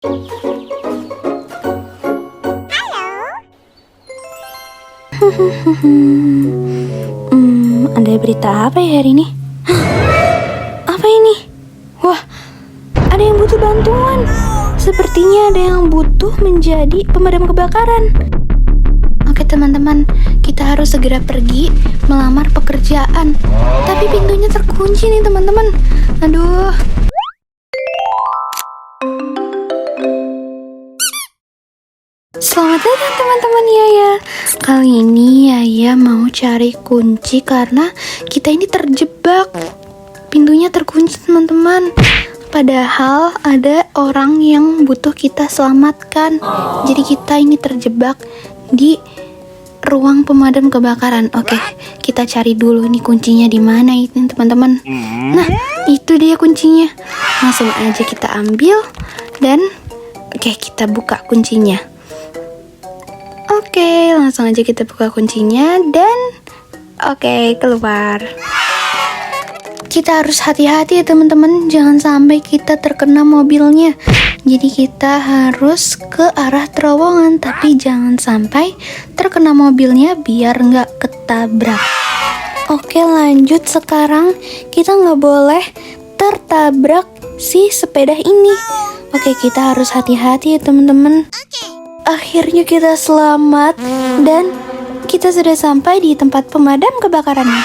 Ada berita apa ya hari ini? Apa ini? Wah, ada yang butuh bantuan. Sepertinya ada yang butuh menjadi pemadam kebakaran. Oke teman-teman, kita harus segera pergi melamar pekerjaan. Tapi pintunya terkunci nih teman-teman. Aduh. Selamat datang teman-teman Yaya. Kali ini Yaya mau cari kunci karena kita ini terjebak. Pintunya terkunci teman-teman. Padahal ada orang yang butuh kita selamatkan. Jadi kita ini terjebak di ruang pemadam kebakaran. Oke, kita cari dulu nih kuncinya di mana itu teman-teman. Nah, itu dia kuncinya. Langsung aja kita ambil dan oke, kita buka kuncinya. Oke, langsung aja kita buka kuncinya dan oke, keluar. Kita harus hati-hati ya teman-teman, jangan sampai kita terkena mobilnya. Jadi kita harus ke arah terowongan, tapi jangan sampai terkena mobilnya biar nggak ketabrak. Oke, lanjut. Sekarang kita nggak boleh tertabrak si sepeda ini. Oke, kita harus hati-hati ya teman-teman. Akhirnya kita selamat dan kita sudah sampai di tempat pemadam kebakarannya.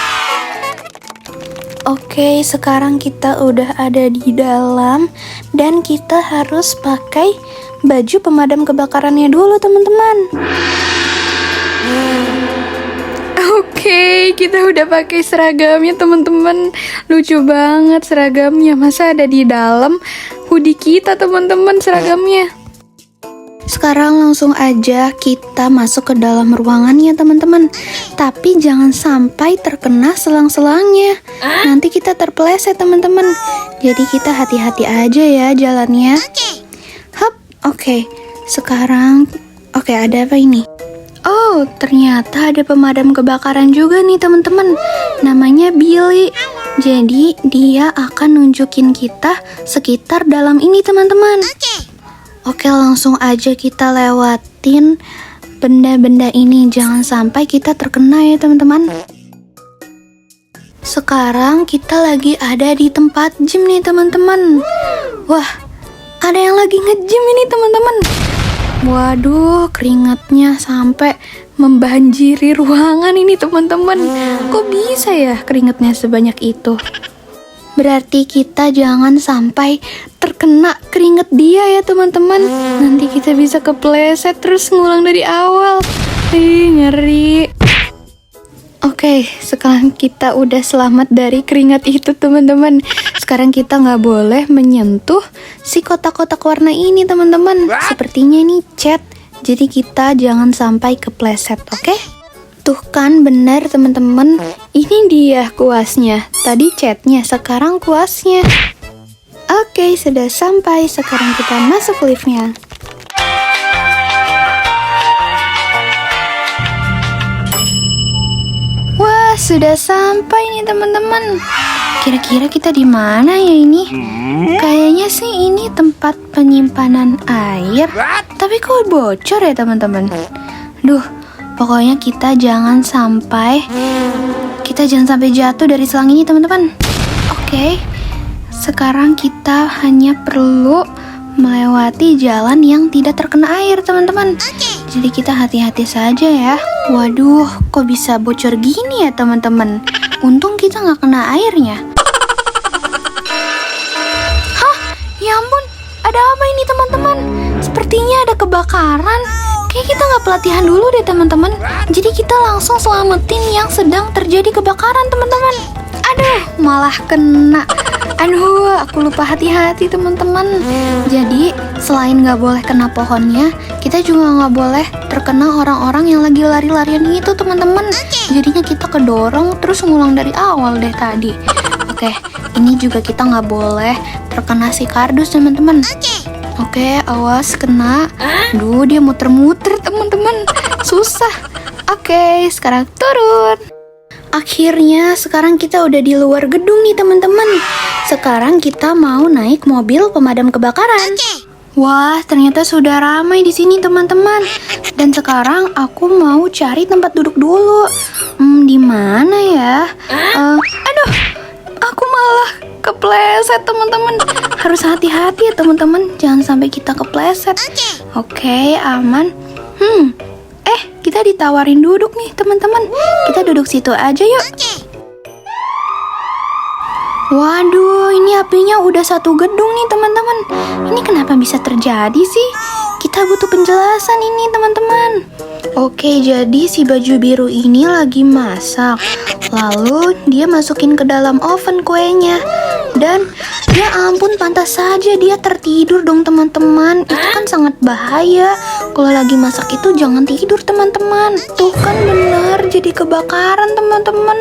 Oke, sekarang kita udah ada di dalam dan kita harus pakai baju pemadam kebakarannya dulu teman-teman. Oke, kita udah pakai seragamnya teman-teman. Lucu banget seragamnya, masa ada di dalam hoodie kita teman-teman seragamnya. Sekarang langsung aja kita masuk ke dalam ruangannya teman-teman. Tapi jangan sampai terkena selang-selangnya. Nanti kita terpeleset teman-teman. Jadi kita hati-hati aja ya jalannya. Hup, oke. Sekarang, oke, ada apa ini? Oh, ternyata ada pemadam kebakaran juga nih teman-teman. Namanya Billy. Jadi dia akan nunjukin kita sekitar dalam ini teman-teman. Oke, langsung aja kita lewatin benda-benda ini. Jangan sampai kita terkena ya teman-teman. Sekarang kita lagi ada di tempat gym nih teman-teman. Wah, ada yang lagi nge-gym ini teman-teman. Waduh, keringatnya sampai membanjiri ruangan ini teman-teman. Kok bisa ya keringatnya sebanyak itu? Berarti kita jangan sampai terkena keringet dia ya teman-teman. Nanti kita bisa kepleset terus ngulang dari awal. Ngeri. Oke, sekarang kita udah selamat dari keringat itu teman-teman. Sekarang kita nggak boleh menyentuh si kotak-kotak warna ini teman-teman. Sepertinya ini cat. Jadi kita jangan sampai kepleset, oke? Tuh kan benar teman-teman, ini dia kuasnya. Tadi catnya, sekarang kuasnya. Oke, sudah sampai. Sekarang kita masuk liftnya. Wah, sudah sampai nih teman-teman. Kira-kira kita di mana ya ini? Kayaknya sih ini tempat penyimpanan air. Tapi kok bocor ya teman-teman? Duh, pokoknya kita jangan sampai jatuh dari selang ini teman-teman. Oke, sekarang kita hanya perlu melewati jalan yang tidak terkena air teman-teman. Jadi kita hati-hati saja ya. Waduh, kok bisa bocor gini ya teman-teman? Untung kita nggak kena airnya. Hah? Ya ampun, ada apa ini teman-teman? Sepertinya ada kebakaran. Kayak kita nggak pelatihan dulu deh teman-teman. Jadi kita langsung selamatin yang sedang terjadi kebakaran teman-teman. Aduh, malah kena. Aduh, aku lupa hati-hati teman-teman. Jadi selain nggak boleh kena pohonnya, kita juga nggak boleh terkena orang-orang yang lagi lari-larian itu teman-teman. Jadinya kita kedorong terus ngulang dari awal deh tadi. Oke, ini juga kita nggak boleh terkena si kardus teman-teman. Oke, awas kena. Duh, dia muter-muter teman-teman. Susah. Oke, sekarang turun. Akhirnya sekarang kita udah di luar gedung nih teman-teman. Sekarang kita mau naik mobil pemadam kebakaran. Wah, ternyata sudah ramai di sini teman-teman. Dan sekarang aku mau cari tempat duduk dulu. Di mana ya? Aduh, aku malah kepleset teman-teman. Harus hati-hati ya teman-teman, jangan sampai kita kepleset. Oke, aman. Kita ditawarin duduk nih teman-teman. Kita duduk situ aja yuk. Waduh, ini apinya udah satu gedung nih teman-teman. Ini kenapa bisa terjadi sih? Kita butuh penjelasan ini teman-teman. Oke, jadi si baju biru ini lagi masak. Lalu dia masukin ke dalam oven kuenya. Dan ya ampun, pantas saja dia tertidur dong teman-teman. Itu kan sangat bahaya. Kalau lagi masak itu jangan tidur teman-teman. Tuh kan benar jadi kebakaran teman-teman.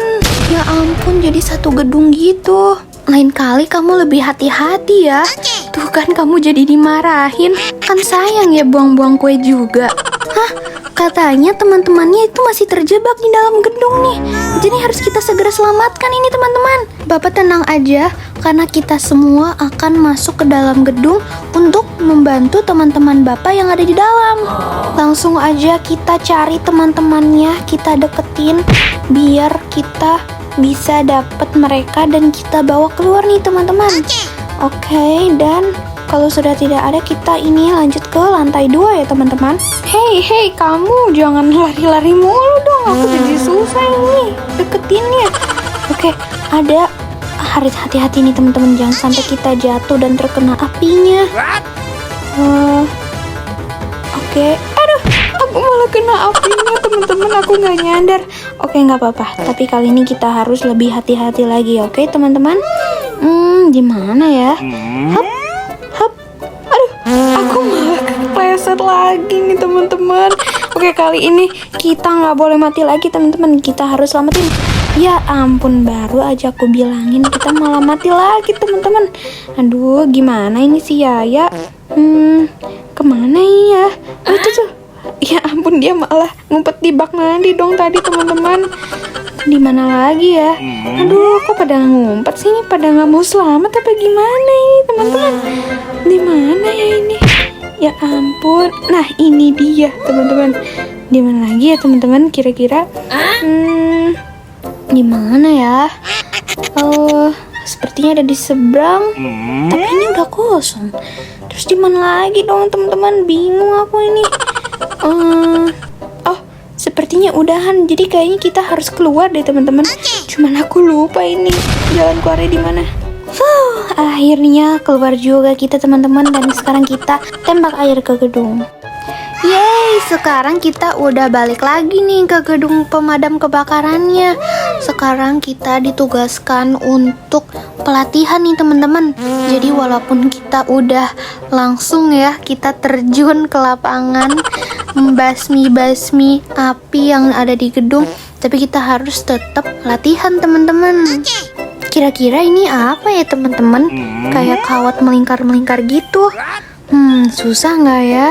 Ya ampun, jadi satu gedung gitu. Lain kali kamu lebih hati-hati ya. Tuh kan kamu jadi dimarahin. Kan sayang ya buang-buang kue juga. Hah? Katanya teman-temannya itu masih terjebak di dalam gedung nih. Jadi harus kita segera selamatkan ini teman-teman. Bapak tenang aja, karena kita semua akan masuk ke dalam gedung untuk membantu teman-teman Bapak yang ada di dalam. Langsung aja kita cari teman-temannya, kita deketin biar kita bisa dapat mereka dan kita bawa keluar nih teman-teman. Oke, dan kalau sudah tidak ada, kita ini lanjut ke lantai 2 ya teman-teman. Hei, kamu jangan lari-lari mulu dong. Aku jadi susah ini deketinnya. Oke, ada. Harus hati-hati nih teman-teman, jangan sampai kita jatuh dan terkena apinya. Oke. Aduh, aku malah kena apinya teman-teman. Aku nggak nyadar. Oke, nggak apa-apa. Tapi kali ini kita harus lebih hati-hati lagi. Oke teman-teman. Gimana ya? Hop. Aduh, aku malah kepleset lagi nih teman-teman. Oke, kali ini kita nggak boleh mati lagi teman-teman. Kita harus selamatin. Ya ampun, baru aja aku bilangin kita malah mati lagi teman-teman. Aduh, gimana ini si Yaya? Kemana ya? Oh, itu tuh. Ya ampun, dia malah ngumpet di bak mandi dong tadi teman-teman. Di mana lagi ya? Aduh, kok pada ngumpet sih? Pada nggak mau selamat apa gimana ini teman-teman? Di mana ya ini? Ya ampun. Nah, ini dia teman-teman. Di mana lagi ya teman-teman? Kira-kira? Di mana ya? Sepertinya ada di seberang. Tapi ini udah kosong. Terus di mana lagi dong teman-teman? Bingung aku ini. Sepertinya udahan. Jadi kayaknya kita harus keluar deh teman-teman. Cuman aku lupa ini jalan keluarnya di mana. Akhirnya keluar juga kita teman-teman. Dan sekarang kita tembak air ke gedung. Yeay, sekarang kita udah balik lagi nih ke gedung pemadam kebakarannya. Sekarang kita ditugaskan untuk pelatihan nih teman-teman. Jadi walaupun kita udah langsung ya, kita terjun ke lapangan membasmi api yang ada di gedung, tapi kita harus tetap latihan teman-teman. Kira-kira ini apa ya teman-teman? Kayak kawat melingkar-melingkar gitu. Susah nggak ya?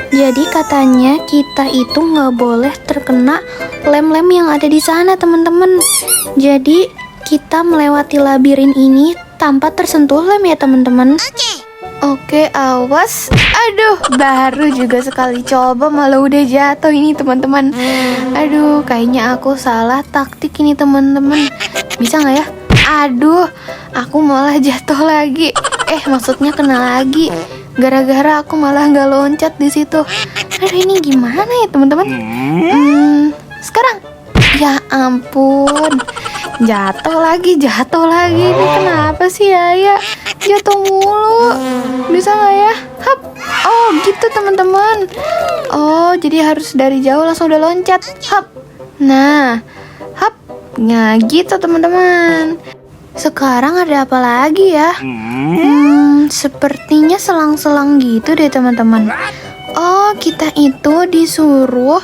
Jadi katanya kita itu nggak boleh terkena lem-lem yang ada di sana teman-teman. Jadi kita melewati labirin ini tanpa tersentuh lem ya teman-teman. Oke, awas. Aduh, baru juga sekali coba malah udah jatuh ini teman-teman. Aduh, kayaknya aku salah taktik ini teman-teman. Bisa nggak ya? Aduh, aku malah jatuh lagi. Maksudnya kena lagi. Gara-gara aku malah nggak loncat di situ. Aduh, ini gimana ya teman-teman? Sekarang, ya ampun, jatuh lagi. Ini kenapa sih ya? Jatuh mulu. Bisa nggak ya? Hap. Oh, gitu teman-teman. Oh, jadi harus dari jauh langsung udah loncat. Hap. Nah, hap. Nah, gitu teman-teman. Sekarang ada apa lagi ya? Sepertinya selang-selang gitu deh teman-teman. Oh, kita itu disuruh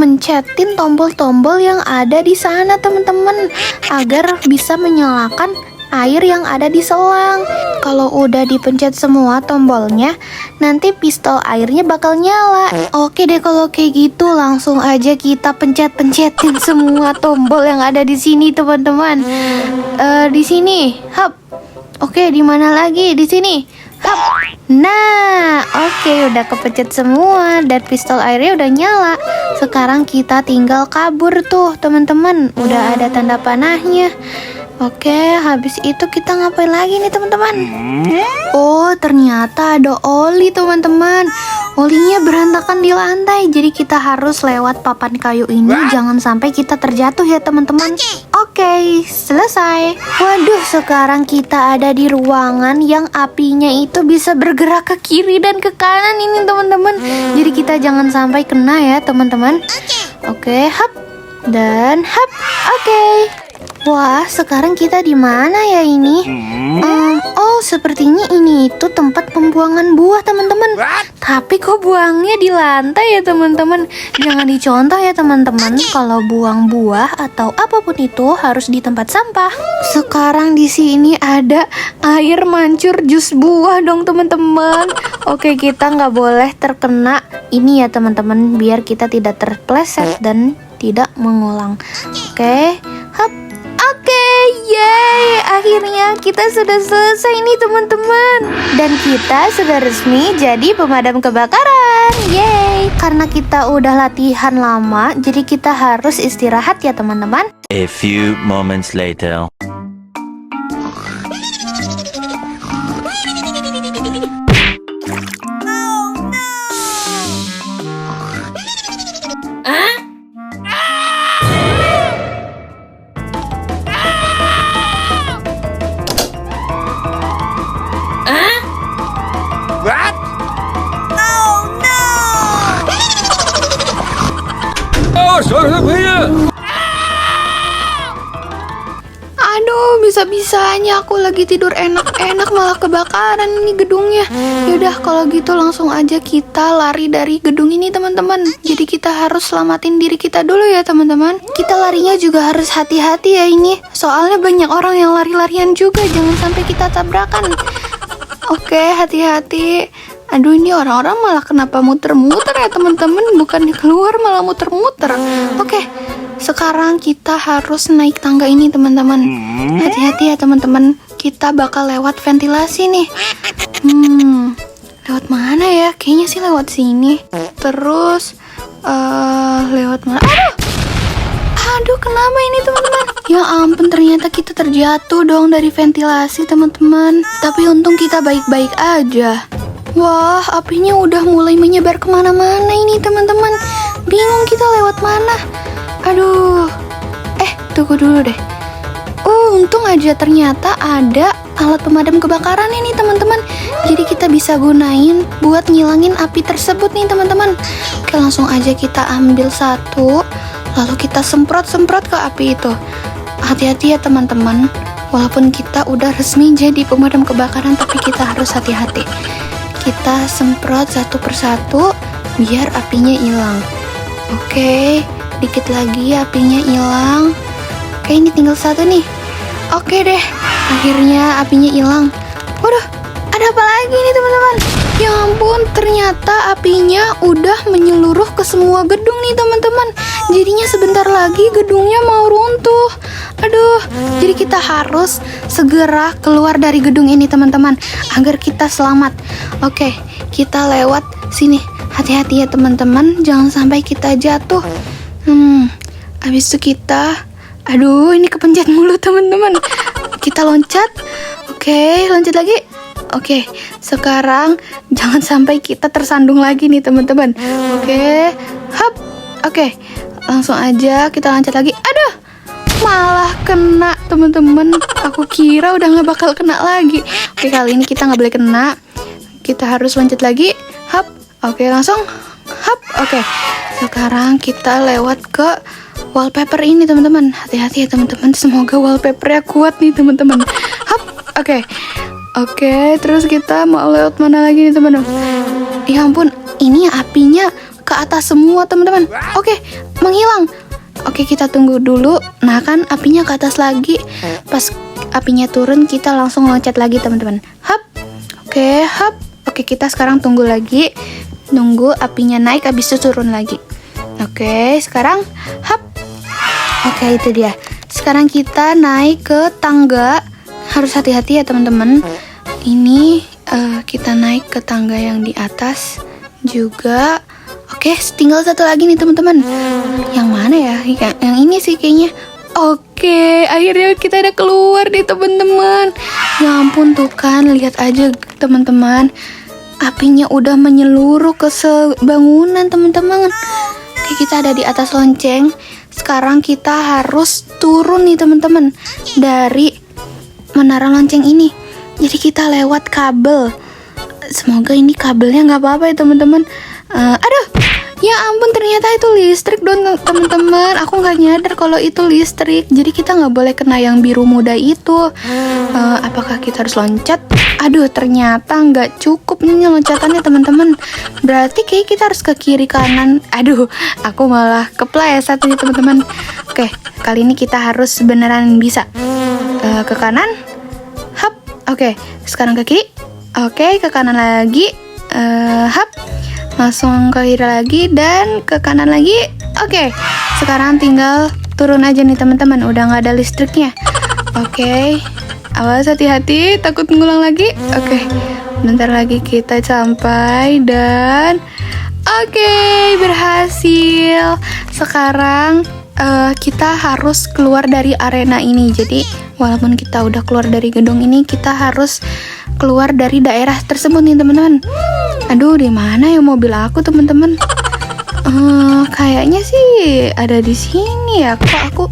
mencetin tombol-tombol yang ada di sana teman-teman, agar bisa menyalakan air yang ada di selang. Kalau udah dipencet semua tombolnya, nanti pistol airnya bakal nyala. Oke deh kalau kayak gitu, langsung aja kita pencet-pencetin semua tombol yang ada di sini teman-teman. Di sini, hap. Oke, di mana lagi? Di sini. Nah, oke, udah kepencet semua dan pistol airnya udah nyala. Sekarang kita tinggal kabur tuh, teman-teman. Udah ada tanda panahnya. Oke, habis itu kita ngapain lagi nih, teman-teman? Oh, ternyata ada oli, teman-teman. Olinya berantakan di lantai, jadi kita harus lewat papan kayu ini. Jangan sampai kita terjatuh ya, teman-teman. Oke, selesai. Waduh, sekarang kita ada di ruangan yang apinya itu bisa bergerak ke kiri dan ke kanan ini, teman-teman. Jadi kita jangan sampai kena ya, teman-teman. Oke, hap dan hap. Oke. Wah, sekarang kita di mana ya ini? Oh, sepertinya ini itu tempat pembuangan buah, teman-teman. Tapi kok buangnya di lantai ya, teman-teman? Jangan dicontoh ya, teman-teman. Kalau buang buah atau apapun itu harus di tempat sampah. Sekarang di sini ada air mancur jus buah dong, teman-teman. Oke, kita nggak boleh terkena ini ya, teman-teman, biar kita tidak terpleset dan tidak mengulang. Oke, hap. Oke, yay! Akhirnya kita sudah selesai nih, teman-teman. Dan kita sudah resmi jadi pemadam kebakaran. Yay! Karena kita udah latihan lama, jadi kita harus istirahat ya, teman-teman. A few moments later. Aduh, bisa-bisanya aku lagi tidur enak-enak malah kebakaran ini gedungnya. Yaudah, kalau gitu langsung aja kita lari dari gedung ini, teman-teman. Jadi kita harus selamatin diri kita dulu ya, teman-teman. Kita larinya juga harus hati-hati ya ini. Soalnya banyak orang yang lari-larian juga, jangan sampai kita tabrakan. Oke, hati-hati. Aduh, ini orang-orang malah kenapa muter-muter ya, teman-teman? Bukannya keluar malah muter-muter. Oke, sekarang kita harus naik tangga ini, teman-teman. Hati-hati ya, teman-teman. Kita bakal lewat ventilasi nih. Lewat mana ya? Kayaknya sih lewat sini. Terus lewat mana? Aduh, kenapa ini, teman-teman? Ya ampun, ternyata kita terjatuh dong dari ventilasi, teman-teman. Tapi untung kita baik-baik aja. Wah, apinya udah mulai menyebar kemana-mana ini, teman-teman. Bingung kita lewat mana. Aduh. Tunggu dulu deh. Untung aja ternyata ada alat pemadam kebakaran ini, teman-teman. Jadi kita bisa gunain buat ngilangin api tersebut nih, teman-teman. Oke, langsung aja kita ambil satu. Lalu kita semprot-semprot ke api itu. Hati-hati ya, teman-teman. Walaupun kita udah resmi jadi pemadam kebakaran, tapi kita harus hati-hati. Kita semprot satu persatu biar apinya hilang. Oke, dikit lagi apinya hilang. Oke, ini tinggal satu nih. Oke deh, akhirnya apinya hilang. Waduh, ada apa lagi nih, teman-teman? Ya ampun, ternyata apinya udah menyeluruh ke semua gedung nih, teman-teman. Jadinya sebentar lagi gedungnya mau runtuh. Aduh, jadi kita harus segera keluar dari gedung ini, teman-teman, agar kita selamat. Oke, kita lewat sini. Hati-hati ya, teman-teman, jangan sampai kita jatuh. Habis itu kita, aduh, ini kepencet mulu, teman-teman. Kita loncat. Oke, loncat lagi. Oke, sekarang jangan sampai kita tersandung lagi nih, teman-teman. Oke, hop. Oke, langsung aja kita loncat lagi. Aduh, malah kena, teman-teman. Aku kira udah nggak bakal kena lagi. Oke, kali ini kita nggak boleh kena. Kita harus loncat lagi. Hop. Oke, langsung hop. Oke, sekarang kita lewat ke wallpaper ini, teman-teman. Hati-hati ya, teman-teman. Semoga wallpapernya kuat nih, teman-teman. Hop. Oke, terus kita mau lewat mana lagi nih, teman-teman? Ya ampun, ini apinya ke atas semua, teman-teman. Oke, menghilang. Oke, kita tunggu dulu. Nah, kan apinya ke atas lagi. Pas apinya turun, kita langsung loncat lagi, teman-teman. Hop. Oke, hop. Oke, kita sekarang tunggu lagi. Nunggu apinya naik, habis itu turun lagi. Oke, sekarang hop. Oke, itu dia. Sekarang kita naik ke tangga. Harus hati-hati ya, teman-teman. Ini kita naik ke tangga yang di atas juga. Oke, tinggal satu lagi nih teman-teman. Yang mana ya? Yang ini sih kayaknya. Oke, akhirnya kita udah keluar nih teman-teman. Ya ampun tuh kan, lihat aja teman-teman. Apinya udah menyeluruh ke sebangunan teman-teman. Oke, kita ada di atas lonceng. Sekarang kita harus turun nih teman-teman dari menara lonceng ini. Jadi kita lewat kabel. Semoga ini kabelnya nggak apa-apa ya teman-teman. Aduh, ya ampun ternyata itu listrik dong teman-teman. Aku nggak nyadar kalau itu listrik. Jadi kita nggak boleh kena yang biru muda itu. Apakah kita harus loncat? Aduh, ternyata nggak cukup nih loncatannya teman-teman. Berarti kayak kita harus ke kiri kanan. Aduh, aku malah kepleset nih teman-teman. Oke, kali ini kita harus beneran bisa. Ke kanan. Hap. Oke, sekarang ke kiri. Oke, ke kanan lagi. Hap. Langsung ke kiri lagi dan ke kanan lagi. Oke, sekarang tinggal turun aja nih teman-teman. Udah nggak ada listriknya. Oke, awas hati-hati, takut ngulang lagi. Oke, bentar lagi kita sampai dan oke, berhasil. Sekarang kita harus keluar dari arena ini. Jadi walaupun kita udah keluar dari gedung ini, kita harus keluar dari daerah tersebut nih teman-teman. Aduh, di mana ya mobil aku teman-teman? Kayaknya sih ada di sini ya. Kok aku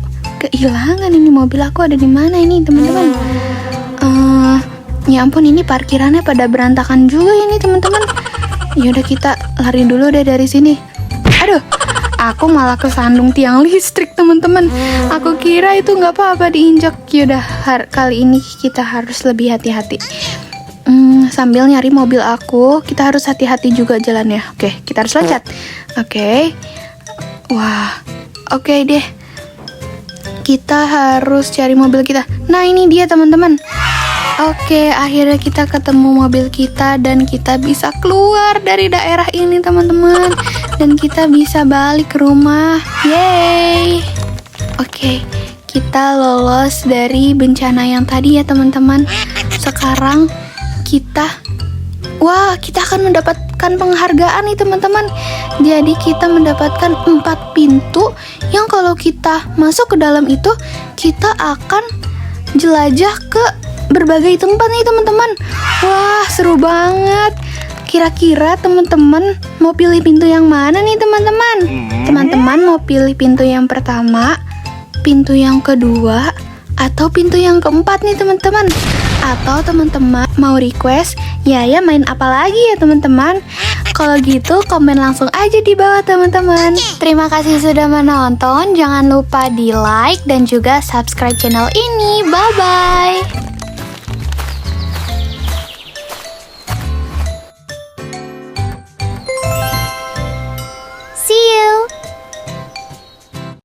kehilangan ini mobil aku ada di mana ini teman-teman? Ya ampun, ini parkirannya pada berantakan juga ini teman-teman. Yaudah kita lari dulu deh dari sini. Aduh, aku malah kesandung tiang listrik teman-teman. Aku kira itu nggak apa-apa diinjak. Yaudah, kali ini kita harus lebih hati-hati. Sambil nyari mobil aku, kita harus hati-hati juga jalannya. Oke, kita harus loncat. Oke. Wah, oke deh. Kita harus cari mobil kita. Nah, ini dia teman-teman. Oke, akhirnya kita ketemu mobil kita dan kita bisa keluar dari daerah ini teman-teman. Dan kita bisa balik ke rumah. Yeay. Oke, kita lolos dari bencana yang tadi ya teman-teman. Sekarang kita akan mendapatkan penghargaan nih teman-teman. Jadi kita mendapatkan 4 pintu yang kalau kita masuk ke dalam itu, kita akan jelajah ke berbagai tempat nih teman-teman. Wah, seru banget. Kira-kira teman-teman mau pilih pintu yang mana nih teman-teman? Teman-teman mau pilih pintu yang pertama, pintu yang kedua, atau pintu yang keempat nih teman-teman? Atau teman-teman mau request Yaya main apa lagi ya teman-teman? Kalau gitu komen langsung aja di bawah teman-teman. Terima kasih sudah menonton. Jangan lupa di like dan juga subscribe channel ini. Bye bye.